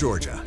Georgia.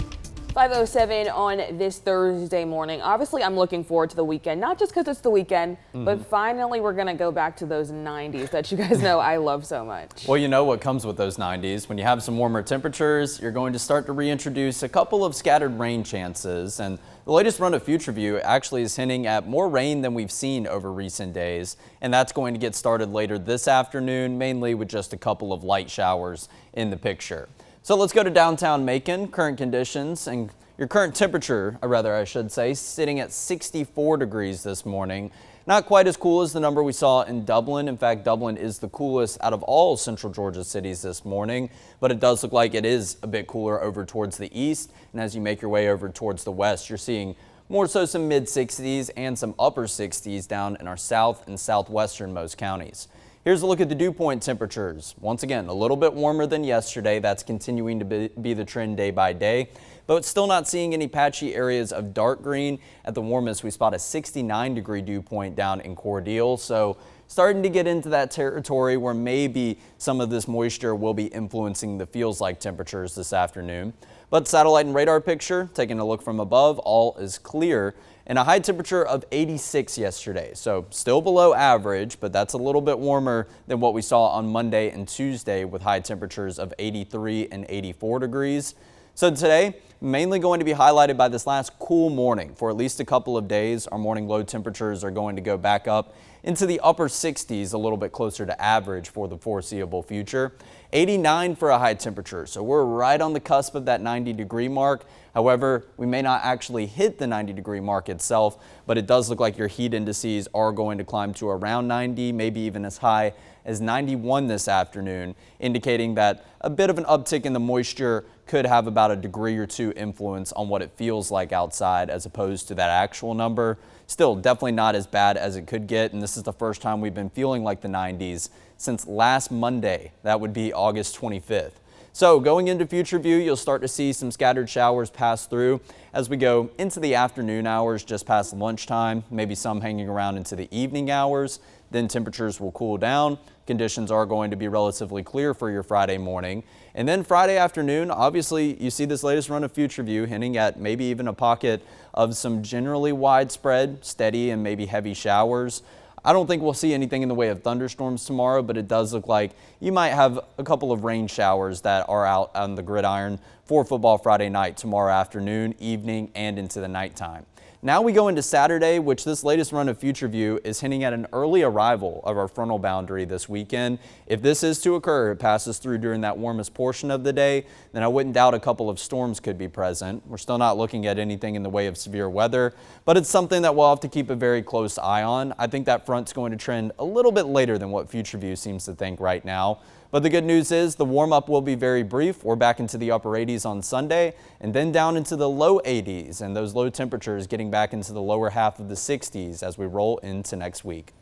5:07 on this Thursday morning. Obviously, I'm looking forward to the weekend, not just because it's the weekend, but finally we're going to go back to those 90s that you guys know I love so much. Well, you know what comes with those 90s. When you have some warmer temperatures, you're going to start to reintroduce a couple of scattered rain chances. And the latest run of Future View actually is hinting at more rain than we've seen over recent days. And that's going to get started later this afternoon, mainly with just a couple of light showers in the picture. So let's go to downtown Macon, current conditions and your current temperature, or rather I should say, sitting at 64 degrees this morning. Not quite as cool as the number we saw in Dublin. In fact, Dublin is the coolest out of all central Georgia cities this morning, but it does look like it is a bit cooler over towards the east. And as you make your way over towards the west, you're seeing more so some mid 60s and some upper 60s down in our south and southwesternmost counties. Here's a look at the dew point temperatures. Once again, a little bit warmer than yesterday. That's continuing to be the trend day by day, but still not seeing any patchy areas of dark green. At the warmest, we spot a 69-degree dew point down in Cordele. So starting to get into that territory where maybe some of this moisture will be influencing the feels like temperatures this afternoon. But satellite and radar picture, taking a look from above, all is clear. And a high temperature of 86 yesterday. So still below average, but that's a little bit warmer than what we saw on Monday and Tuesday with high temperatures of 83 and 84 degrees. So today, mainly going to be highlighted by this last cool morning. For at least a couple of days, our morning low temperatures are going to go back up into the upper 60s, a little bit closer to average for the foreseeable future. 89 for a high temperature, so we're right on the cusp of that 90-degree mark. However, we may not actually hit the 90-degree mark itself, but it does look like your heat indices are going to climb to around 90, maybe even as high as 91 this afternoon, indicating that a bit of an uptick in the moisture could have about a degree or two influence on what it feels like outside as opposed to that actual number. Still, definitely not as bad as it could get, and this is the first time we've been feeling like the 90s since last Monday. That would be August 25th. So going into Future View, you'll start to see some scattered showers pass through as we go into the afternoon hours, just past lunchtime, maybe some hanging around into the evening hours. Then temperatures will cool down. Conditions are going to be relatively clear for your Friday morning. And then Friday afternoon, obviously you see this latest run of Future View hinting at maybe even a pocket of some generally widespread, steady and maybe heavy showers. I don't think we'll see anything in the way of thunderstorms tomorrow, but it does look like you might have a couple of rain showers that are out on the gridiron for Football Friday night tomorrow afternoon, evening, and into the nighttime. Now we go into Saturday, which this latest run of Future View is hinting at an early arrival of our frontal boundary this weekend. If this is to occur, it passes through during that warmest portion of the day, then I wouldn't doubt a couple of storms could be present. We're still not looking at anything in the way of severe weather, but it's something that we'll have to keep a very close eye on. I think that front's going to trend a little bit later than what Future View seems to think right now. But the good news is the warm-up will be very brief. We're back into the upper 80s on Sunday and then down into the low 80s, and those low temperatures getting back into the lower half of the 60s as we roll into next week.